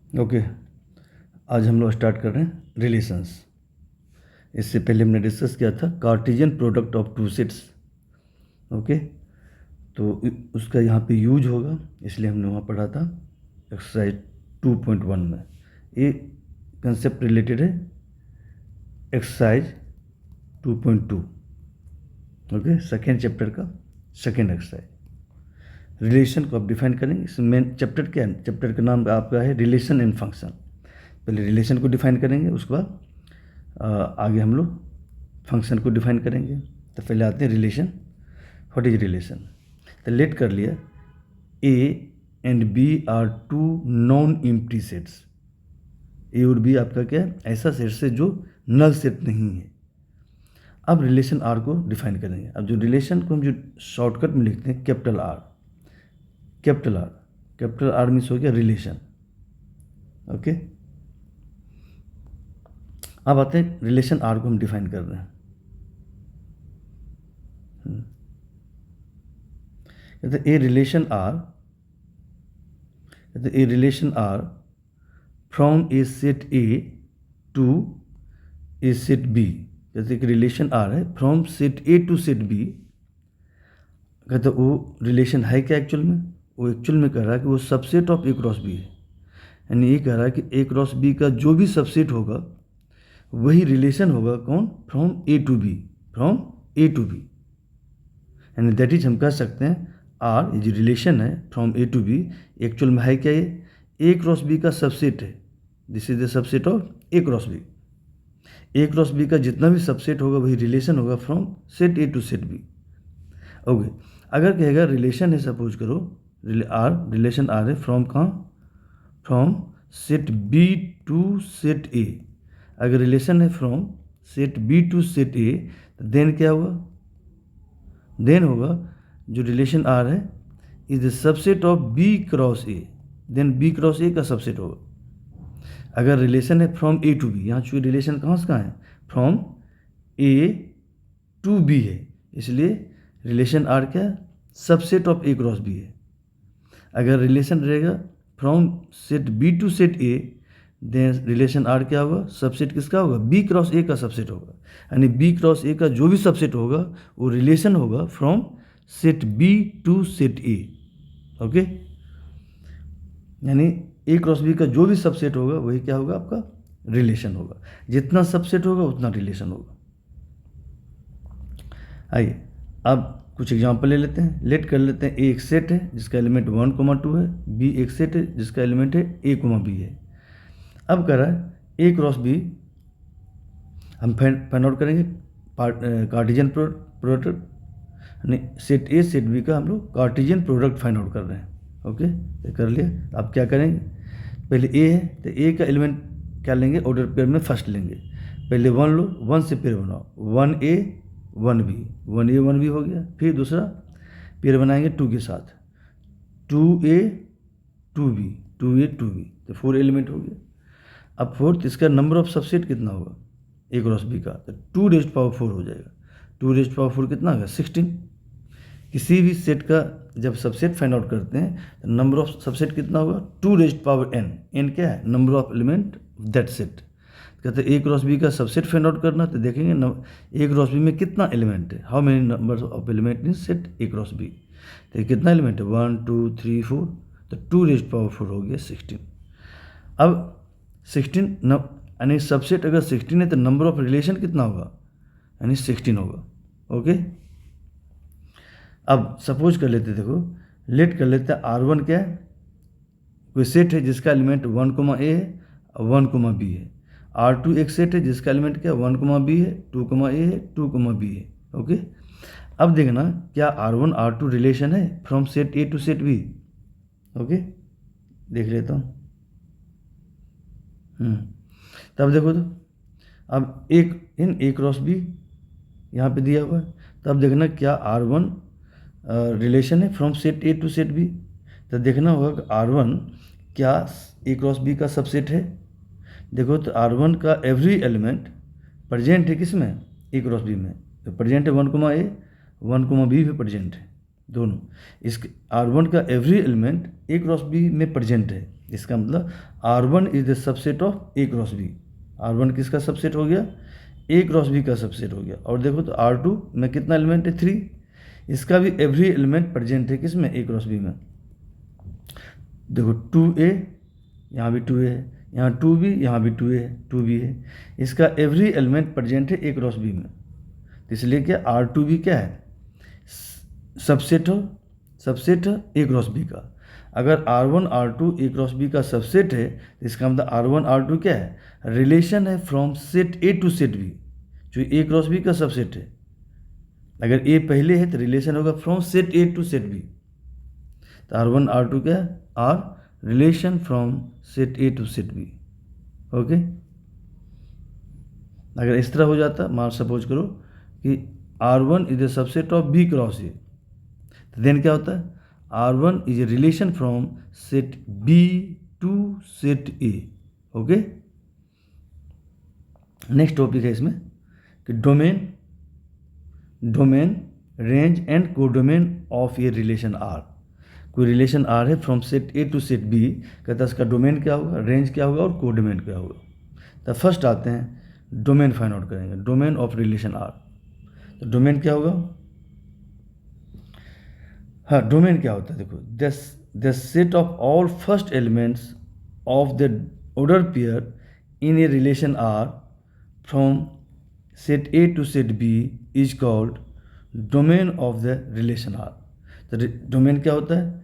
Okay, आज हम लोग स्टार्ट कर रहे हैं रिलेशंस। इससे पहले हमने डिस्कस किया था Cartesian product of two sets. Okay, तो उसका यहाँ पे यूज होगा, इसलिए हमने वहाँ पढ़ा था एक्सरसाइज 2.1 में। ये कंसेप्ट रिलेटेड है एक्सरसाइज 2.2। ओके, सेकेंड चैप्टर का सेकेंड एक्सरसाइज। रिलेशन को आप डिफाइन करेंगे। इस मेन चैप्टर क्या है? चैप्टर का नाम आपका है रिलेशन एंड फंक्शन। पहले रिलेशन को डिफाइन करेंगे, उसके बाद आगे हम लोग फंक्शन को डिफाइन करेंगे। तो पहले आते हैं रिलेशन। What is relation? तो लेट कर लिया A and B are two non empty sets. A और बी आपका क्या है? ऐसा सेट से जो नल सेट नहीं है। अब रिलेशन आर को डिफाइन करेंगे। अब जो रिलेशन को हम जो शॉर्टकट में लिखते हैं capital R, capital R means हो गया रिलेशन। ओके, अब आते हैं रिलेशन आर को हम डिफाइन कर रहे हैं। कहते a relation R from a set A to a set B. कहते एक रिलेशन आर है from set A to set B. कहते वो रिलेशन है क्या एक्चुअल में? वो एक्चुअल में कह रहा है कि वो subset of A cross B है। यानी ये कह रहा है कि ए क्रॉस बी का जो भी सबसेट होगा वही रिलेशन होगा। कौन? फ्रॉम ए टू बी, यानी दैट इज हम कह सकते हैं आर ये जो रिलेशन है from A to B actual में है क्या? ये ए क्रॉस बी का सबसेट है। This is the subset of A cross B. A cross B का जितना भी सबसेट होगा वही रिलेशन होगा from set A to set B. Okay, अगर कहेगा रिलेशन है, सपोज करो रिलेशन आर है फ्रॉम कहाँ? From set B to set A. अगर रिलेशन है from set B to set A तो देन क्या होगा? देन होगा जो रिलेशन आर है is the subset of B cross A. Then B cross A का सबसेट होगा। अगर रिलेशन है फ्रॉम ए टू बी, यहाँ चूंकि रिलेशन कहाँ से कहाँ है? फ्रॉम ए टू बी है, इसलिए रिलेशन आर क्या है? Subset of A cross B है। अगर रिलेशन रहेगा from set B to set A then relation R क्या होगा? सबसेट किसका होगा? बी क्रॉस ए का सबसेट होगा। यानी बी क्रॉस ए का जो भी सबसेट होगा वो रिलेशन होगा from set B to set A. Okay, यानी ए क्रॉस बी का जो भी सबसेट होगा वही क्या होगा? आपका रिलेशन होगा। जितना सबसेट होगा उतना रिलेशन होगा। आइए अब कुछ एग्जांपल ले लेते हैं। लेट कर लेते हैं ए एक सेट है जिसका एलिमेंट 1,2 है, बी एक सेट है जिसका एलिमेंट है a,b है। अब कह रहा है ए क्रॉस बी हम फाइंड आउट करेंगे कार्टेशियन प्रोडक्ट, यानी सेट ए सेट बी का हम लोग कार्टेशियन प्रोडक्ट फाइंड आउट कर रहे हैं। ओके, ये कर लिया। अब क्या करेंगे? पहले ए है तो ए का एलिमेंट क्या लेंगे? ऑर्डर पेयर में फर्स्ट लेंगे। पहले 1 लो, 1 से पेयर बनाओ, 1a 1b, 1a 1b हो गया। फिर दूसरा पेयर बनाएंगे 2 के साथ, 2a 2b, 2a 2b, तो 4 एलिमेंट हो गया। अब फोर्थ इसका नंबर ऑफ सबसेट कितना होगा? ए क्रॉस बी का, तो 2⁴ हो जाएगा। 2⁴ कितना होगा? 16। किसी भी सेट का जब सबसेट फाइंड आउट करते हैं तो नंबर ऑफ सबसेट कितना होगा? 2⁻n। n क्या है? Number of element that set. कहते हैं ए क्रॉस बी का सबसेट फाइंड आउट करना, तो देखेंगे ए क्रॉस बी में कितना एलिमेंट है, how many number of element in set A cross B. तो कितना एलिमेंट है? 1 2 3 4, तो 2⁻4 हो गया 16। अब 16 यानी सबसेट अगर 16 है तो नंबर ऑफ रिलेशन कितना होगा? यानी 16 होगा। ओके, अब सपोज कर लेते, देखो लेट कर लेते हैं R1 क्या है? कोई सेट है जिसका एलिमेंट 1, a है और 1, b है। R2 एक सेट है जिसका एलिमेंट क्या? 1, b है, 2, a है, 2, b है। ओके, अब देखना क्या R1 R2 रिलेशन है from set A to set B. Okay, देख लेता हूँ। तब देखो तो अब एक इन ए क्रॉस बी यहाँ पे दिया हुआ है। तब देखना क्या R1 रिलेशन है from set A to set B. तो देखना होगा कि R1 क्या ए क्रॉस बी का सबसेट है। देखो तो R1 का एवरी एलिमेंट प्रेजेंट है किस में? ए क्रॉस बी में। तो प्रेजेंट है 1, a 1, b भी प्रेजेंट है दोनों। इस R1 का every element A cross B में प्रेजेंट है, इसका मतलब R1 is the subset of A cross B. R1 किसका सबसेट हो गया? ए क्रॉस बी का सबसेट हो गया। और देखो तो R2 में कितना एलिमेंट है? 3। इसका भी एवरी एलिमेंट प्रेजेंट है किसमें? ए क्रॉस बी में। देखो 2A, यहाँ भी 2A है, यहाँ 2B, यहाँ भी 2A है, 2B है। इसका एवरी एलिमेंट प्रेजेंट है ए क्रॉस बी में, तो इसलिए क्या R2B क्या है? सबसेट हो ए क्रॉस बी का। अगर R1 R2 ए क्रॉस बी का सबसेट है तो इसका मतलब R1 R2 क्या है? रिलेशन है from set A to set B, जो ए क्रॉस बी का सबसेट है। अगर ए पहले है तो रिलेशन होगा from set A to set B, तो R1 R2 क्या है? R relation from set A to set B. Okay, अगर इस तरह हो जाता, मान सपोज करो कि R1 is the subset of B cross A, तो देन क्या होता है? R1 is a relation from set B to set A. Okay, next topic है इसमें कि domain range and codomain of a relation R. कोई रिलेशन आर है from set A to set B, कहता है इसका डोमेन क्या होगा, रेंज क्या होगा और कोडोमेन क्या होगा। तो फर्स्ट आते हैं डोमेन फाइंड आउट करेंगे, डोमेन ऑफ रिलेशन आर। तो डोमेन क्या होगा? हाँ, डोमेन क्या होता है? देखो, the set of all first elements of the order pair in a relation R from set A to set B is called domain of the relation R. तो domain क्या होता है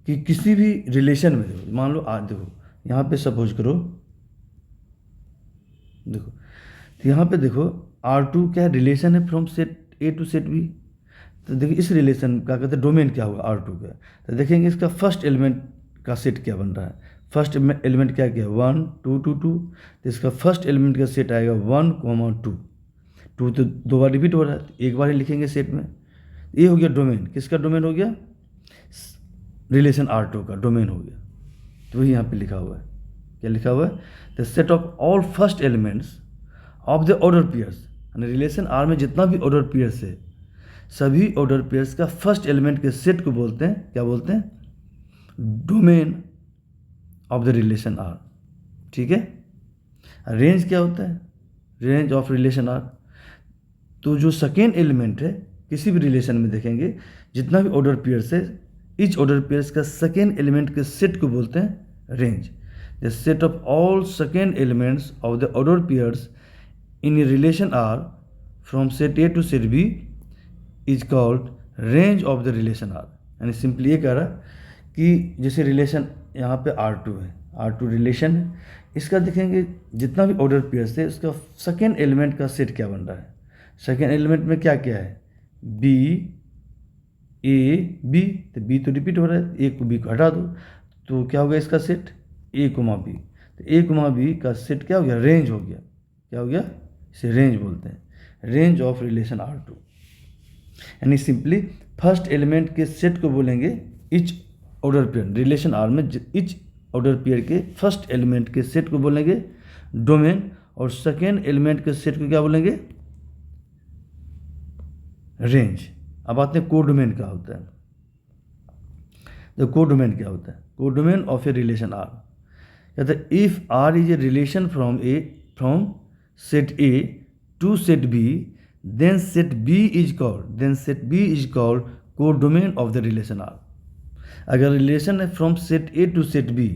कि किसी भी रिलेशन में, देखो मान लो आज, देखो यहाँ पे सपोज करो, देखो तो यहाँ पे देखो R2 क्या है? रिलेशन है from set A to set B. तो देखिए इस रिलेशन का कहते हैं डोमेन क्या होगा R2 का। तो देखेंगे इसका फर्स्ट एलिमेंट का सेट क्या बन रहा है। फर्स्ट एलिमेंट क्या क्या है? 1 2 2 2। तो इसका फर्स्ट एलिमेंट का सेट आएगा 1, 2। 2 तो 2 बार रिपीट हो रहा है, एक बार ही लिखेंगे सेट में। ये हो गया डोमेन। किसका डोमेन हो गया? रिलेशन R2 का डोमेन हो गया। तो वही यहाँ पे लिखा हुआ है, क्या लिखा हुआ है? The set of all first elements of the order pairs. यानी रिलेशन R में जितना भी ऑर्डर पेयर्स है, सभी ऑर्डर पेयर्स का फर्स्ट एलिमेंट के सेट को बोलते हैं, क्या बोलते हैं? Domain of the relation R। ठीक है। रेंज क्या होता है? Range of relation R। तो जो सेकेंड एलिमेंट है किसी भी रिलेशन में, देखेंगे जितना भी ऑर्डर पेयर्स है, ईच ऑर्डर पेयर्स का सेकेंड एलिमेंट के सेट को बोलते हैं range. The set of all second elements of the order pairs in a relation R from set A to set B is called range of the relation R. यानी simply ये कह रहा कि जैसे रिलेशन यहाँ पे R2 है, R2 relation है, इसका देखेंगे जितना भी ऑर्डर पेयर्स है उसका सेकेंड एलिमेंट का सेट क्या बन रहा है। सेकेंड एलिमेंट में क्या क्या है? B A B. तो बी तो रिपीट हो रहा है, ए को बी को हटा दो तो क्या होगा इसका सेट? ए कोमा बी। तो ए कोमा बी का सेट क्या हो गया? रेंज हो गया। क्या हो गया? इसे रेंज बोलते हैं, रेंज ऑफ रिलेशन R2। यानी सिंपली फर्स्ट एलिमेंट के सेट को बोलेंगे etch order pair. Relation R में इच ऑर्डर पेयर के फर्स्ट एलिमेंट के सेट को बोलेंगे डोमेन, और सेकेंड एलिमेंट के सेट को क्या बोलेंगे? रेंज। अब आते हैं कोडोमेन क्या होता है। तो कोडोमेन क्या होता है? Codomain of a relation R कहते हैं if R is a relation from set A to set B, then set B is called codomain of the relation R। अगर रिलेशन है from set A to set B,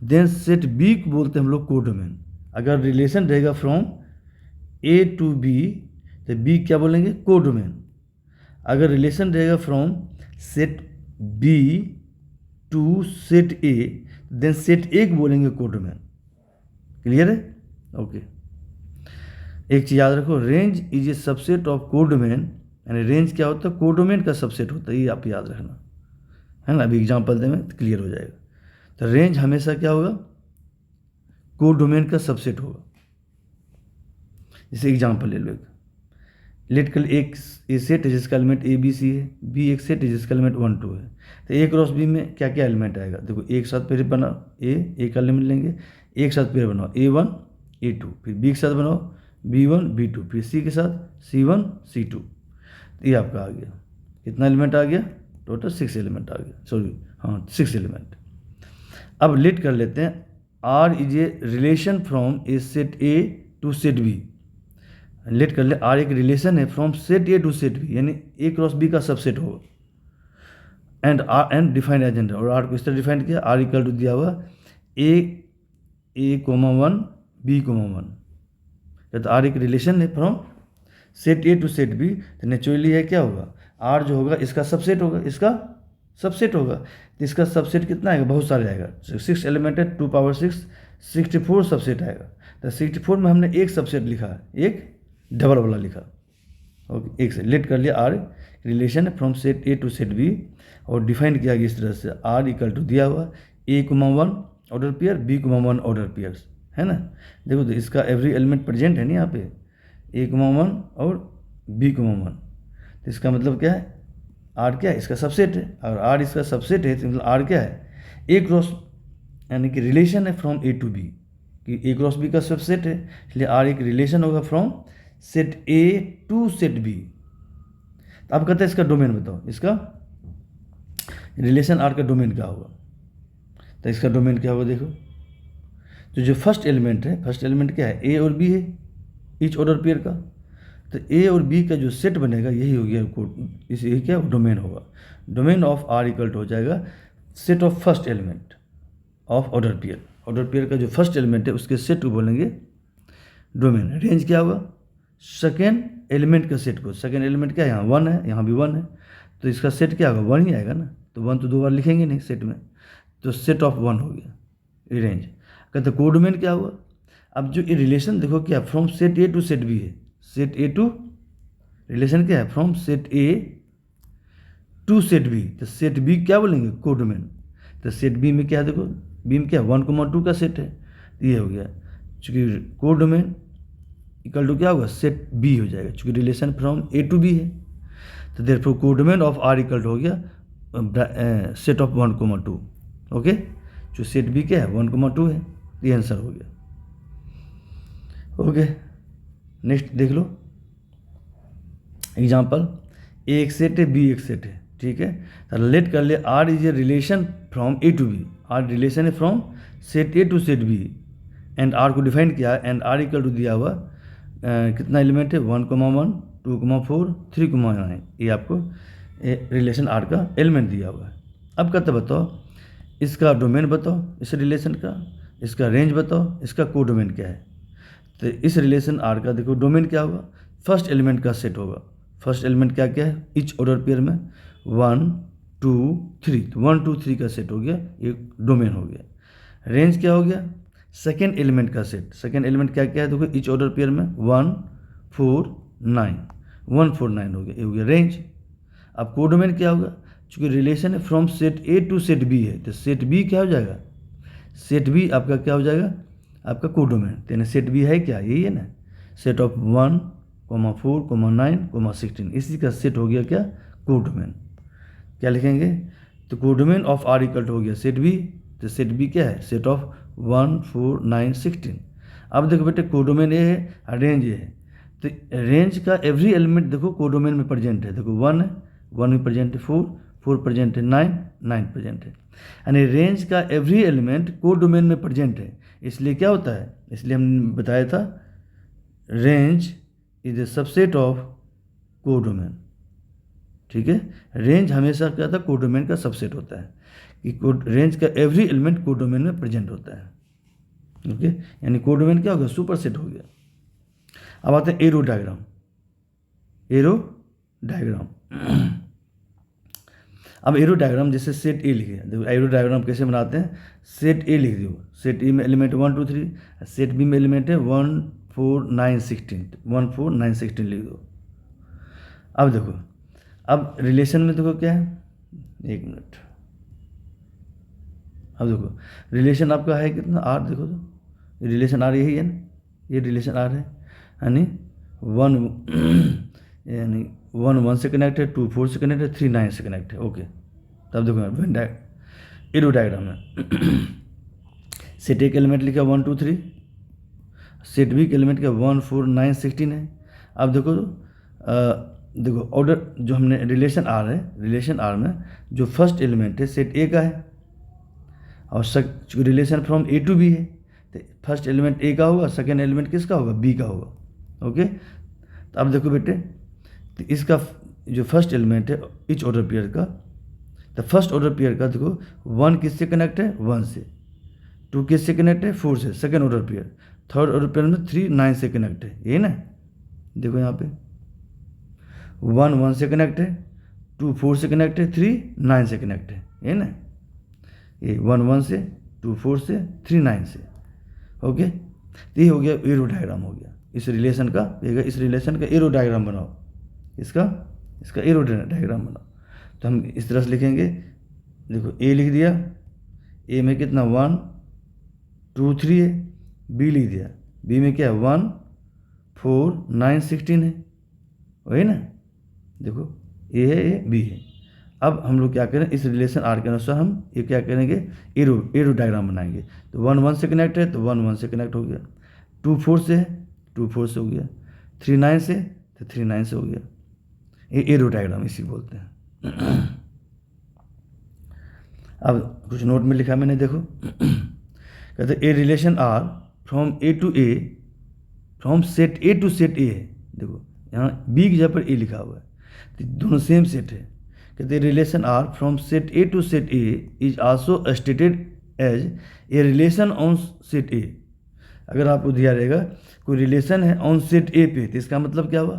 then set B को बोलते हैं हम लोग codomain. अगर relation रहेगा from A to B तो B क्या बोलेंगे? कोडोमेन। अगर रिलेशन रहेगा from set B to set A, then set A को बोलेंगे कोडोमेन। क्लियर है? ओके। एक चीज़ याद रखो, range is a subset of codomain. यानी रेंज क्या होता है? कोडोमेन का सबसेट होता है, ये आप याद रखना है ना। अभी एग्जाम्पल दें तो क्लियर हो जाएगा। तो रेंज हमेशा क्या होगा? कोडोमेन का सबसेट होगा। जैसे एग्जाम्पल ले लो, लेट कर एक सेट है जिसका एलिमेंट A B C है, B एक सेट है जिसका एलिमेंट 1 2 है। तो A क्रॉस B में क्या क्या एलिमेंट आएगा? देखो एक साथ पेयर बनाओ, A का एलिमेंट लेंगे, एक साथ पेयर बनाओ A1 A2, फिर B के साथ बनाओ B1 B2, फिर C के साथ C1 C2। ये आपका आ गया, कितना एलिमेंट आ गया? टोटल 6 एलिमेंट आ गया, सॉरी हाँ 6 एलिमेंट। अब लेट कर लेते हैं R is a relation from a set A to set B. Let कर ले आर एक रिलेशन है from set A to set B, यानी ए क्रॉस बी का सबसेट होगा। एंड डिफाइंड एज जेंडर, और आर को इस तरह डिफाइन किया, आर इक्वल टू दिया हुआ ए कोमा 1 बी कोमा 1। तो आर एक रिलेशन है from set A to set B, तो नेचुरली है क्या होगा, आर जो होगा इसका सबसेट होगा, इसका सबसेट होगा। तो इसका सबसेट कितना आएगा, बहुत सारे आएगा। 6 एलिमेंट है, 2 पावर 6 64 सबसेट आएगा। तो 64 में हमने एक सबसेट लिखा, एक डबल वाला लिखा। ओके, एक से लेट कर लिया आर रिलेशन है from set A to set B, और डिफाइन किया गया इस तरह से, आर इक्वल टू दिया हुआ A comma 1 order pair, B comma 1 order pairs, है ना। देखो तो इसका एवरी एलिमेंट प्रेजेंट है ना यहाँ पे, ए कोमा 1 और बी कोमा 1। तो इसका मतलब क्या है, आर क्या है, इसका सबसेट है, और आर इसका सबसेट है, तो मतलब आर क्या है, ए क्रॉस, यानी कि रिलेशन है फ्रॉम ए टू बी, कि ए क्रॉस बी का सबसेट है, इसलिए आर एक रिलेशन होगा from set A to set B. अब कहते हैं इसका डोमेन बताओ, इसका रिलेशन आर का डोमेन क्या होगा। तो इसका डोमेन क्या होगा, देखो तो जो फर्स्ट एलिमेंट है, फर्स्ट एलिमेंट क्या है, ए और बी है, ईच ऑर्डर पेयर का। तो ए और बी का जो सेट बनेगा यही हो गया कोड, इसे यही क्या डोमेन होगा। Domain of R equal to हो जाएगा set of first element of order pair. Order pair का जो फर्स्ट एलिमेंट है उसके सेट को बोलेंगे डोमेन। रेंज क्या होगा, सेकेंड एलिमेंट का सेट को, सेकेंड एलिमेंट क्या है, यहाँ 1 है, यहाँ भी 1 है, तो इसका सेट क्या होगा, 1 ही आएगा ना। तो 1 तो 2 बार लिखेंगे नहीं सेट में, तो सेट ऑफ 1 हो गया ये रेंज। कहते कोडोमेन क्या हुआ, अब जो ये रिलेशन देखो क्या, from set A to set B है, सेट ए टू रिलेशन क्या है, from set A to set B. तो सेट बी क्या बोलेंगे, कोडोमेन। तो सेट बी में क्या है, देखो बी में क्या 1,2 का सेट है, तो ये हो गया, चूँकि कोडोमेन इक्वल टू क्या होगा, सेट बी हो जाएगा, चूँकि relation from A to B है। तो therefore codomain of R equal to हो गया सेट ऑफ 1,2। ओके, जो सेट बी क्या है 1,2 है, ये आंसर हो गया। ओके, नेक्स्ट देख लो एग्जाम्पल, ए एक सेट है, बी एक सेट है, ठीक है। तो लेट कर ले R is a relation from A to B, R relation है from set A to set B, and R को डिफाइन किया, एंड आर इक्वल टू दिया हुआ कितना एलिमेंट है, 1,1 2,4 3,9, ये आपको रिलेशन आर का एलिमेंट दिया हुआ है। अब कहते बताओ इसका डोमेन बताओ, इस रिलेशन का, इसका रेंज बताओ, इसका कोडोमेन क्या है। तो इस रिलेशन आर का देखो डोमेन क्या होगा, फर्स्ट एलिमेंट का सेट होगा। फर्स्ट एलिमेंट क्या क्या है, ईच ऑर्डर पेयर में 1 2 3, तो 1 2 3 का सेट हो गया, एक डोमेन हो गया। रेंज क्या हो गया, सेकेंड एलिमेंट का सेट, सेकेंड एलिमेंट क्या क्या है, देखो ईच ऑर्डर पेयर में 1 4 9, 1 4 9 हो गया, ये हो गया रेंज। अब कोडोमेन क्या होगा, चूँकि रिलेशन है from set A to set B है, तो सेट बी क्या हो जाएगा, सेट बी आपका क्या हो जाएगा, आपका कोडोमेन। तो सेट बी है क्या, यही है ना, सेट ऑफ 1 4 9 16, इसी का सेट हो गया क्या, कोडोमेन। क्या लिखेंगे, तो codomain of R equal to हो गया सेट बी, तो सेट बी क्या है, सेट ऑफ 1 4 9 16। अब देखो बेटे कोडोमेन ए है, रेंज ए है, तो रेंज का एवरी एलिमेंट देखो कोडोमेन में प्रेजेंट है, देखो 1 है, 1 में प्रेजेंट है, 4 प्रेजेंट है, 9 प्रेजेंट है, यानी रेंज का एवरी एलिमेंट कोडोमेन में प्रेजेंट है। इसलिए क्या होता है, इसलिए हमने बताया था range is a subset of codomain, ठीक है। रेंज हमेशा क्या था, कोडोमेन का सबसेट होता है, कि रेंज का एवरी एलिमेंट कोडोमेन में प्रेजेंट होता है। ओके, यानी कोडोमेन क्या हो गया, सुपर सेट हो गया। अब आते हैं एरो डायग्राम। एरो डायग्राम अब एरो डायग्राम जैसे सेट ए लिखे, देखो एरो डायग्राम कैसे बनाते हैं, सेट ए लिख दो, सेट ए में एलिमेंट 1 2 3, सेट बी में एलिमेंट है 1 4 9 16, 1 4 9 16 लिख दो। अब देखो, अब रिलेशन में देखो क्या है, एक मिनट, अब देखो रिलेशन आपका है कितना, आर, देखो तो रिलेशन आर यही है ना, ये रिलेशन आर है, यानी 1 1 से कनेक्ट है, 2 4 से कनेक्ट है, 3 9 से कनेक्ट है। ओके, तब देखो एरो डायग्राम में सेट ए के एलिमेंट लिखा 1 2 3, सेट बी के एलिमेंट का 1 4 9 16 है। अब देखो देखो ऑर्डर जो हमने रिलेशन आर है, रिलेशन आर में जो फर्स्ट एलिमेंट है सेट ए का है और relation from A to B है, तो फर्स्ट एलिमेंट ए का होगा, सेकेंड एलिमेंट किसका होगा, बी का होगा। ओके, तो अब देखो बेटे, तो इसका जो फर्स्ट एलिमेंट है इच ऑर्डर पेयर का, तो फर्स्ट ऑर्डर पेयर का देखो 1 किससे कनेक्ट है, 1 से, 2 किससे कनेक्ट है, 4 से, second order pair, third order pair में 3 9 से कनेक्ट है, ये ना। देखो यहाँ पे 1 1 से कनेक्ट है, 2 4 से कनेक्ट है, 3 9 से कनेक्ट है, ये ना। ये 1 1 से, 2 4 से, 3 9 से। ओके, तो ये हो गया एरो डायग्राम हो गया इस रिलेशन का। इस रिलेशन का एरो डायग्राम बनाओ, इसका एरो डायग्राम बनाओ। तो हम इस तरह से लिखेंगे, देखो ए लिख दिया, ए में कितना 1 2 3 है, बी लिख दिया, बी में क्या है 1 4 9 16 है, वही ना। देखो ए है, ए बी है। अब हम लोग क्या करें, इस रिलेशन आर के अनुसार हम ये क्या करेंगे, एरो डायग्राम बनाएंगे। तो 1 1 से कनेक्ट है तो 1 1 से कनेक्ट हो गया, 2 4 से है 2 4 से हो गया, 3 9 से तो 3 9 से हो गया। ये एरो डायग्राम इसी बोलते हैं। अब कुछ नोट में लिखा मैंने, देखो कहते a relation R from A to A, from set A to set A है। देखो यहाँ बी की जगह पर ए लिखा हुआ है, तो दोनों सेम सेट है। कहते relation R from set A to set A is also stated as a relation on set A. अगर आपको दिया रहेगा कोई रिलेशन है ऑन सेट ए पे, तो इसका मतलब क्या हुआ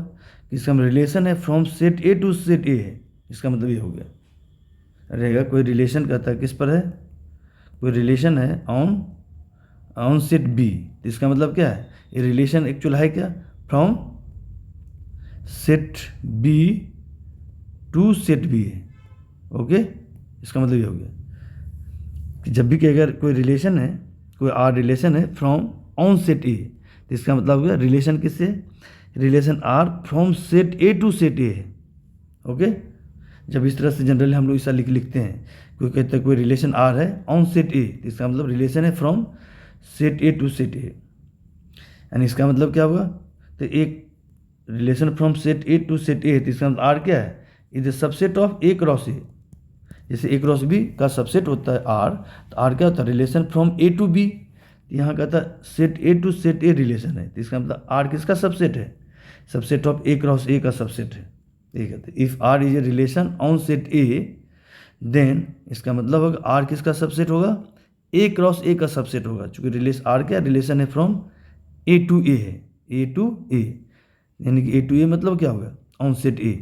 कि इसका रिलेशन है from set A to set A है, इसका मतलब ये हो गया रहेगा। कोई रिलेशन कहता है किस पर है, कोई रिलेशन है ऑन सेट बी, तो इसका मतलब क्या है, ये रिलेशन एक्चुअल है क्या, from set B to set B है। ओके, इसका मतलब ये हो गया कि जब भी कि अगर कोई रिलेशन है, कोई आर रिलेशन है फ्रॉम ऑन सेट ए, तो इसका मतलब हो गया रिलेशन किससे, relation R from set A to set A है। ओके, जब इस तरह से जनरली हम लोग ऐसा लिखते हैं, कोई कहता है कोई रिलेशन आर है ऑन सेट ए, तो इसका मतलब रिलेशन है from set A to set A, यानी इसका मतलब क्या होगा, तो एक relation from set A to set A है, तो इसका मतलब आर क्या है, is the subset of A cross A. जैसे ए क्रॉस बी का सबसेट होता है आर, तो आर क्या होता है, relation from A to B. यहाँ कहता है set A to set A relation है, तो इसका मतलब आर किसका सबसेट है, subset of A cross A का सबसेट है। ये कहते हैं if R is a relation on set A, then इसका मतलब होगा आर किसका सबसेट होगा, ए क्रॉस ए का सबसेट होगा। चूँकि रिलेशन आर क्या रिलेशन है फ्रॉम ए टू ए है, ए टू ए, यानी कि ए टू ए मतलब क्या होगा, ऑन सेट ए।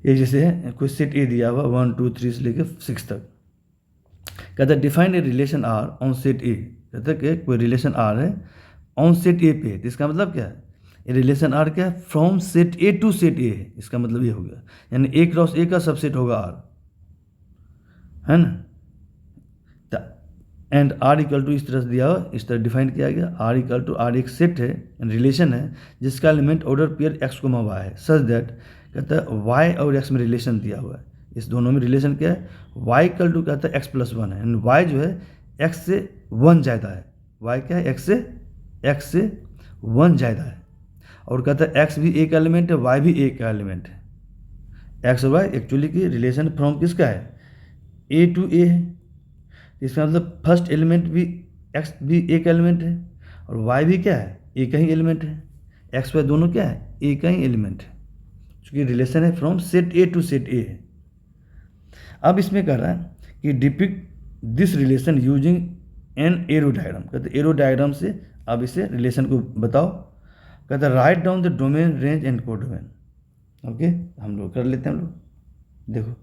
ये जैसे है कोई सेट ए दिया हुआ 1 2 3 से लेकर 6 तक, कहता है define a relation R on set A. कहता है कि कोई रिलेशन आर है ऑन सेट ए पे, तो इसका मतलब क्या है, ये रिलेशन आर क्या है, from set A to set A है, इसका मतलब ये हो गया, यानी ए क्रॉस ए का सबसेट होगा आर, है ना। एंड आर इक्वल टू इस तरह से दिया हुआ, इस तरह डिफाइन किया गया, आर इक्वल टू आर एक सेट है, रिलेशन है जिसका एलिमेंट ऑर्डर पेयर एक्स को वाई है, सच दैट कहता है वाई और एक्स में रिलेशन दिया हुआ है, इस दोनों में रिलेशन क्या है, वाई इक्वल टू कहता है एक्स प्लस 1 है, एंड वाई जो है एक्स से 1 ज़्यादा है, वाई क्या है एक्स से 1 ज़्यादा है, और कहता है एक्स भी एक एलिमेंट है, वाई भी एक एलिमेंट है। एक्स और वाई एक्चुअली की रिलेशन फ्रॉम किसका है, ए टू ए है, इसका मतलब फर्स्ट एलिमेंट भी एक्स भी एक एलिमेंट है और वाई भी क्या है, एक ही एलिमेंट है, एक्स वाई दोनों क्या है, एक ही एलिमेंट है, क्योंकि रिलेशन है from set A to set A है। अब इसमें कह रहा है कि depict this relation using an arrow diagram. कहते एरो डायग्राम से अब इसे रिलेशन को बताओ। कहते write down the domain range and codomain. Okay, हम लोग कर लेते हैं, हम लोग देखो।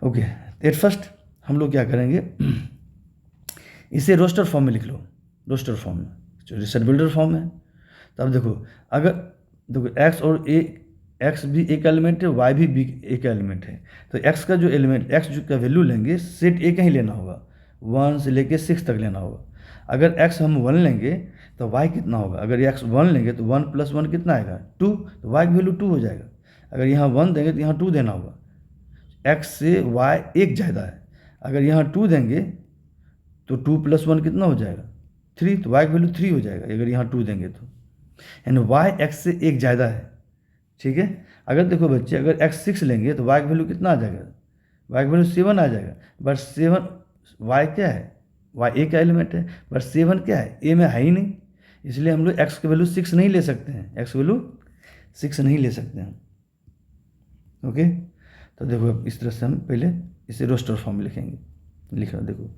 ओके, एट फर्स्ट हम लोग क्या करेंगे, इसे रोस्टर फॉर्म में लिख लो, रोस्टर फॉर्म में, जो रिसेट बिल्डर फॉर्म है। तो अब देखो, अगर देखो एक्स और ए, एक्स भी एक एलिमेंट है, वाई भी एक एलिमेंट है, तो एक्स का जो एलिमेंट, एक्स जो का वैल्यू लेंगे सेट ए का ही लेना होगा, 1 से लेके 6 तक लेना होगा। अगर एक्स हम 1 लेंगे तो वाई कितना होगा, अगर एक्स 1 लेंगे तो 1 + 1 कितना आएगा 2, तो वाई की वैल्यू 2 हो जाएगा। अगर यहाँ 1 देंगे तो यहाँ 2 देना होगा, एक्स से वाई एक ज़्यादा है, अगर यहाँ 2 देंगे तो 2 + 1 कितना हो जाएगा 3, तो वाई की वैल्यू 3 हो जाएगा अगर यहाँ 2 देंगे तो। यानी वाई एक्स से एक ज़्यादा है, ठीक है। अगर देखो बच्चे, अगर एक्स 6 लेंगे तो वाई की वैल्यू कितना आ जाएगा, वाई की वैल्यू 7 आ जाएगा। बट 7 वाई क्या है, वाई ए का एलिमेंट है, बट 7 क्या है, ए में है ही नहीं, इसलिए हम लोग एक्स की वैल्यू 6 नहीं ले सकते हैं, एक्स की वैल्यू 6 नहीं ले सकते हैं। ओके, तो देखो अब इस तरह से हम पहले इसे रोस्टर फॉर्म में लिखेंगे। लिख रहा देखो,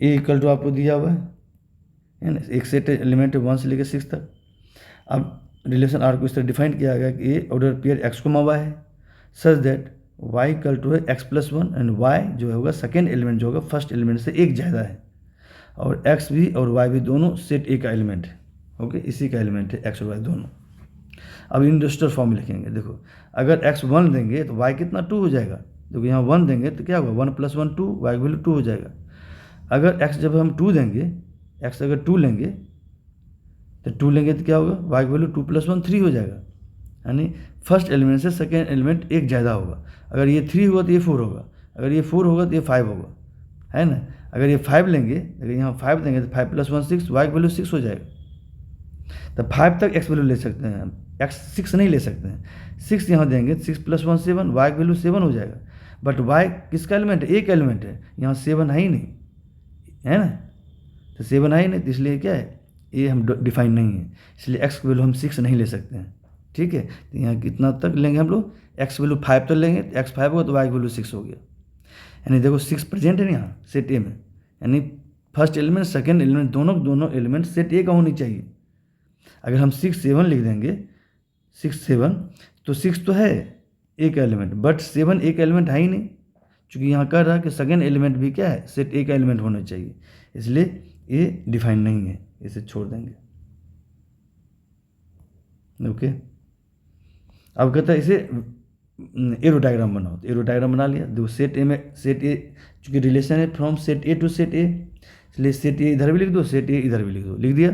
ए इक्वल टू आपको दिया हुआ है ना, एक सेट एलिमेंट है 1 से लेकर 6 तक। अब रिलेशन आर को इस तरह डिफाइन किया गया कि ए ऑर्डर पेयर एक्स को वाई है, such that y equal to है एक्स प्लस 1 एंड वाई जो है होगा सेकेंड एलिमेंट जो होगा फर्स्ट एलिमेंट से एक ज़्यादा है, और एक्स भी और वाई भी दोनों सेट ए का एलिमेंट है। ओके, इसी का एलिमेंट है एक्स और वाई दोनों। अब इन रोस्टर फॉर्म में लिखेंगे। देखो, अगर एक्स 1 देंगे तो वाई कितना 2 हो जाएगा, देखो यहाँ 1 देंगे तो क्या होगा 1 + 1 2, वाई की वैल्यू 2 हो जाएगा। अगर एक्स जब हम 2 देंगे, एक्स अगर 2 लेंगे तो 2 लेंगे तो क्या होगा, वाई की वैल्यू 2 + 1 3 हो जाएगा, यानी फर्स्ट एलिमेंट से सेकेंड एलिमेंट एक ज़्यादा होगा। अगर ये 3 होगा तो ये 4 होगा, अगर ये 4 होगा तो ये 5 होगा, है ना। अगर ये 5 लेंगे, अगर यहाँ 5 देंगे तो 5 + 1 6, वाई की वैल्यू 6 हो जाएगा। तो 5 तक एक्स वैल्यू ले सकते हैं, एक्स 6 नहीं ले सकते हैं। 6 यहाँ देंगे, 6 + 1 7, वाई की वैल्यू 7 हो जाएगा। बट वाई किसका एलिमेंट है, एक एलिमेंट है, यहाँ 7 है ही नहीं, है ना। तो 7 है ही नहीं, तो इसलिए क्या है, ये हम डिफाइन नहीं है, इसलिए एक्स की वैल्यू हम 6 नहीं ले सकते हैं, ठीक है। तो यहाँ कितना तक लेंगे हम लोग, एक्स वैल्यू 5 तक लेंगे, तो एक्स 5 होगा तो वाई की वैल्यू 6 हो गया। यानी देखो 6 प्रेजेंट है यहाँ सेट ए में, यानी फर्स्ट एलिमेंट सेकेंड एलिमेंट दोनों एलिमेंट सेट ए का होनी चाहिए। अगर हम 6 7 लिख देंगे, 6 7, तो 6 तो है एक एलिमेंट, बट 7 एक एलिमेंट है ही नहीं, क्योंकि यहाँ कह रहा है कि सेकेंड एलिमेंट भी क्या है, सेट ए का एलिमेंट होना चाहिए, इसलिए ये डिफाइन नहीं है, इसे छोड़ देंगे। ओके, अब कहता है इसे एरो डायग्राम बनाओ, तो एरो डायग्राम बना लिया। देखो सेट ए में, सेट ए चूँकि रिलेशन है from set A to set A, इसलिए सेट ए इधर भी लिख दो, सेट ए इधर भी लिख दो, लिख दिया।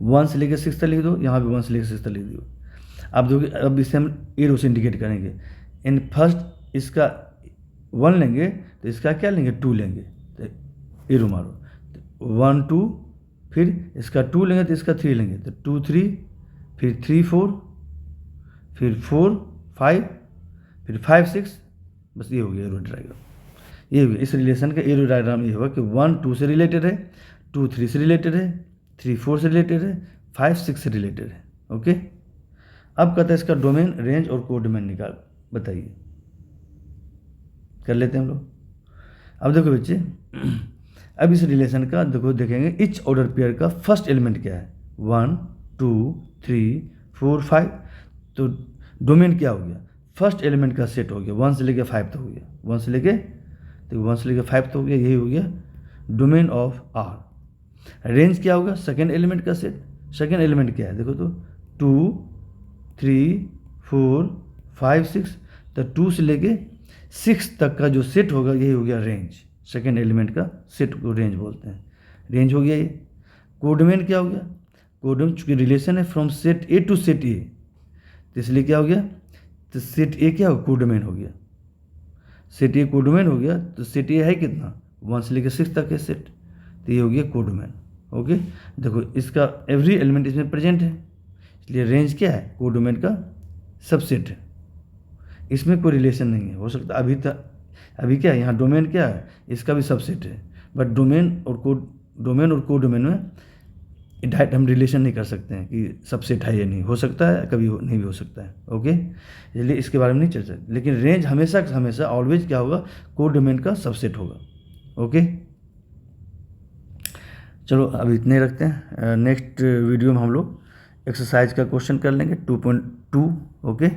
1 से लेकर 6 तक लिख दो, यहाँ भी 1 से लेकर 6 तक लिख दो। अब देखो, अब इसे हम एरो से इंडिकेट करेंगे। इन फर्स्ट इसका 1 लेंगे तो इसका क्या लेंगे, 2 लेंगे, तो एरो मारो, 1 2, फिर इसका 2 लेंगे तो इसका 3 लेंगे, तो 2 3, फिर 3 4, फिर 4 5, फिर 5 6, बस ये हो गया एरो डायग्राम। ये हो गया इस रिलेशन का एरो डायग्राम। ये होगा कि 1 2 से रिलेटेड है, 2 3 से रिलेटेड है, 3 4 से रिलेटेड है, 5 6 से रिलेटेड है। ओके, अब कहता है इसका डोमेन, रेंज और कोडोमेन निकाल, बताइए, कर लेते हैं हम लोग। अब देखो बच्चे, अब इस रिलेशन का देखो देखेंगे इच ऑर्डर पेयर का फर्स्ट एलिमेंट क्या है, 1 2 3 4 5, तो डोमेन क्या हो गया, फर्स्ट एलिमेंट का सेट हो गया, 1 से लेकर 5 तक हो गया, 1 से लेके, तो 1 से लेकर 5 तक हो गया, यही हो गया डोमेन ऑफ आर। रेंज क्या होगा, सेकेंड एलिमेंट का सेट, सेकेंड एलिमेंट क्या है देखो, तो 2 3 4 5 6, तो 2 से लेके 6 तक का जो सेट होगा यही हो गया रेंज, सेकेंड एलिमेंट का सेट को रेंज बोलते हैं, रेंज हो गया ये। कोडोमेन क्या हो गया, कोडोमेन चूँकि रिलेशन है from set A to set A, तो इसलिए क्या हो गया, तो सेट ए क्या हो, कोडोमेन हो गया, सेट ए कोडोमेन हो गया, तो सेट ए है कितना, 1 से लेकर 6 तक है सेट, तो ये हो गया कोडोमेन। ओके, देखो इसका एवरी एलिमेंट इसमें प्रेजेंट है, इसलिए रेंज क्या है, कोडोमेन का सबसेट है, इसमें कोई रिलेशन नहीं है। हो सकता अभी क्या है, यहाँ डोमेन क्या है, इसका भी सबसेट है, बट डोमेन और कोडोमेन में डायरेक्ट हम रिलेशन नहीं कर सकते हैं कि सबसेट है या नहीं, हो सकता है कभी नहीं भी हो सकता है। ओके, इसलिए इसके बारे में नहीं चर्चा, लेकिन रेंज हमेशा ऑलवेज क्या होगा, कोडोमेन का सबसेट होगा। ओके, चलो अब इतने रखते हैं, नेक्स्ट वीडियो में हम लोग एक्सरसाइज का क्वेश्चन कर लेंगे 2.2। ओके।